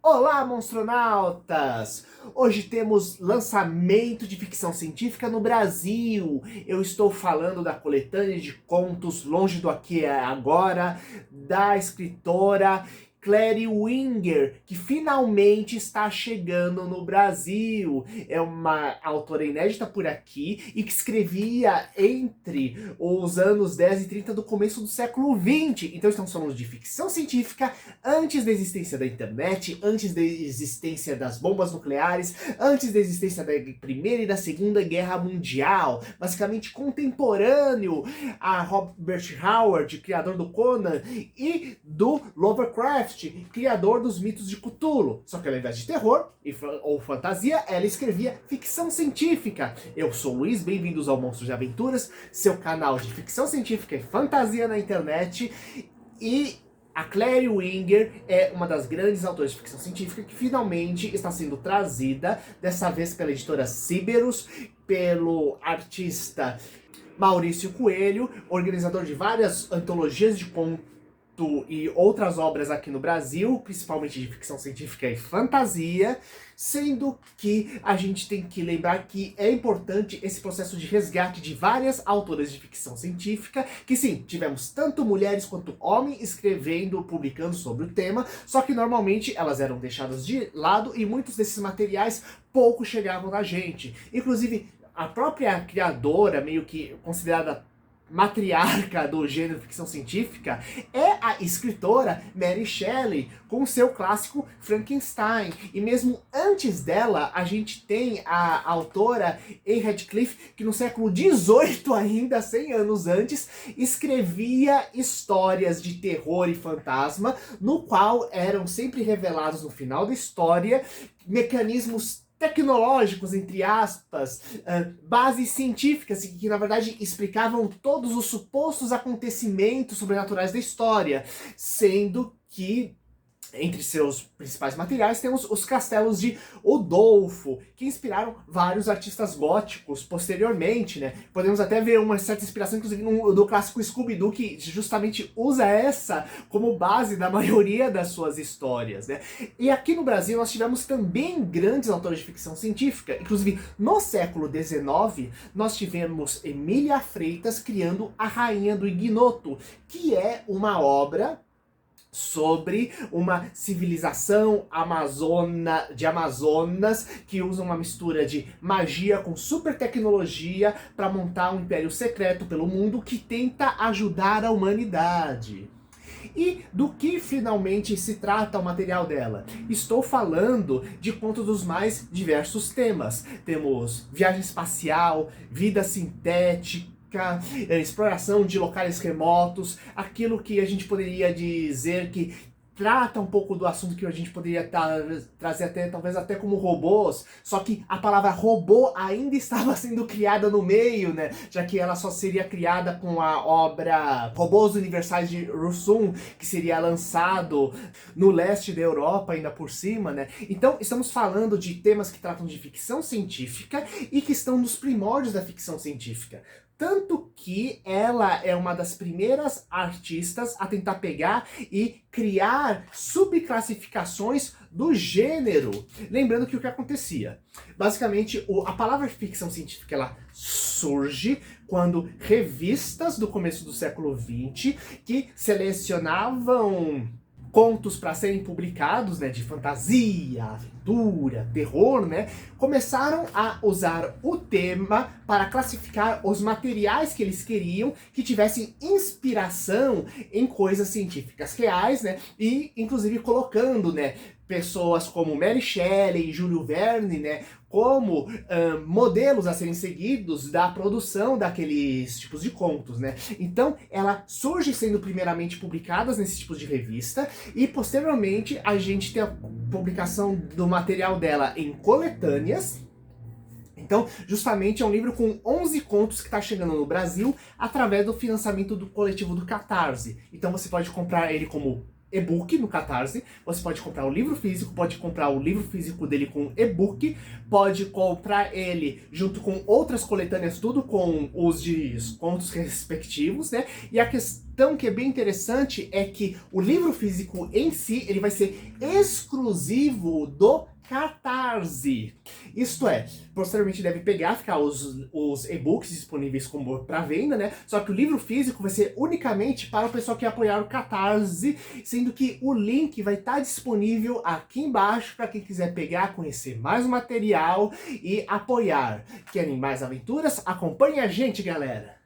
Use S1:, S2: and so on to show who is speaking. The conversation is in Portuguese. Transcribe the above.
S1: Olá, monstronautas! Hoje temos lançamento de ficção científica no Brasil. Eu estou falando da coletânea de contos Longe do Aqui e Agora, da escritora Clary Winger, que finalmente está chegando no Brasil. É uma autora inédita por aqui e que escrevia entre os anos 10 e 30 do começo do século 20. Então estamos falando de ficção científica antes da existência da internet, antes da existência das bombas nucleares, antes da existência da Primeira e da Segunda Guerra Mundial. Basicamente contemporâneo a Robert Howard, criador do Conan, e do Lovecraft, criador dos mitos de Cthulhu. Só que ao invés de terror ou fantasia, ela escrevia ficção científica. Eu sou o Luiz, bem-vindos ao Monstros de Aventuras, seu canal de ficção científica e fantasia na internet. E a Clary Winger é uma das grandes autoras de ficção científica que finalmente está sendo trazida, dessa vez pela editora Cerberus, pelo artista Maurício Coelho, organizador de várias antologias de conto e outras obras aqui no Brasil, principalmente de ficção científica e fantasia, sendo que a gente tem que lembrar que é importante esse processo de resgate de várias autoras de ficção científica, que sim, tivemos tanto mulheres quanto homens escrevendo, publicando sobre o tema, só que normalmente elas eram deixadas de lado e muitos desses materiais pouco chegavam na gente. Inclusive, a própria criadora, meio que considerada matriarca do gênero ficção científica, é a escritora Mary Shelley, com o seu clássico Frankenstein. E mesmo antes dela, a gente tem a autora Anne Radcliffe, que no século XVIII, ainda 100 anos antes, escrevia histórias de terror e fantasma, no qual eram sempre revelados no final da história mecanismos tecnológicos, entre aspas, bases científicas que na verdade explicavam todos os supostos acontecimentos sobrenaturais da história, sendo que entre seus principais materiais temos os castelos de Udolfo, que inspiraram vários artistas góticos posteriormente, né? Podemos até ver uma certa inspiração, inclusive, do clássico Scooby-Doo, que justamente usa essa como base da maioria das suas histórias, né? E aqui no Brasil nós tivemos também grandes autores de ficção científica, inclusive no século XIX nós tivemos Emília Freitas criando A Rainha do Ignoto, que é uma obra sobre uma civilização de Amazonas que usa uma mistura de magia com super tecnologia para montar um império secreto pelo mundo que tenta ajudar a humanidade. E do que finalmente se trata o material dela? Estou falando de contos dos mais diversos temas. Temos viagem espacial, vida sintética, exploração de locais remotos, aquilo que a gente poderia dizer que trata um pouco do assunto que a gente poderia trazer até, talvez até como robôs, só que a palavra robô ainda estava sendo criada no meio, né? Já que ela só seria criada com a obra Robôs Universais de Rousseau, que seria lançado no leste da Europa, ainda por cima, né? Então, estamos falando de temas que tratam de ficção científica e que estão nos primórdios da ficção científica. Tanto que ela é uma das primeiras artistas a tentar pegar e criar subclassificações do gênero. Lembrando que o que acontecia? Basicamente, a palavra ficção científica ela surge quando revistas do começo do século XX que selecionavam contos para serem publicados, né, de fantasia, aventura, terror, né, começaram a usar o tema para classificar os materiais que eles queriam que tivessem inspiração em coisas científicas reais, né, e inclusive colocando, né, pessoas como Mary Shelley e Júlio Verne, né, como modelos a serem seguidos da produção daqueles tipos de contos, né? Então, ela surge sendo primeiramente publicadas nesses tipos de revista e, posteriormente, a gente tem a publicação do material dela em coletâneas. Então, justamente é um livro com 11 contos que está chegando no Brasil através do financiamento do coletivo do Catarse. Então, você pode comprar ele como e-book no Catarse, você pode comprar o livro físico, pode comprar o livro físico dele com e-book, pode comprar ele junto com outras coletâneas, tudo com os descontos respectivos, né? E a questão que é bem interessante é que o livro físico em si, ele vai ser exclusivo do Catarse. Isto é, posteriormente deve pegar, ficar os e-books disponíveis como para venda, né? Só que o livro físico vai ser unicamente para o pessoal que apoiar o Catarse, sendo que o link vai estar disponível aqui embaixo para quem quiser pegar, conhecer mais o material e apoiar. Querem mais aventuras? Acompanhe a gente, galera!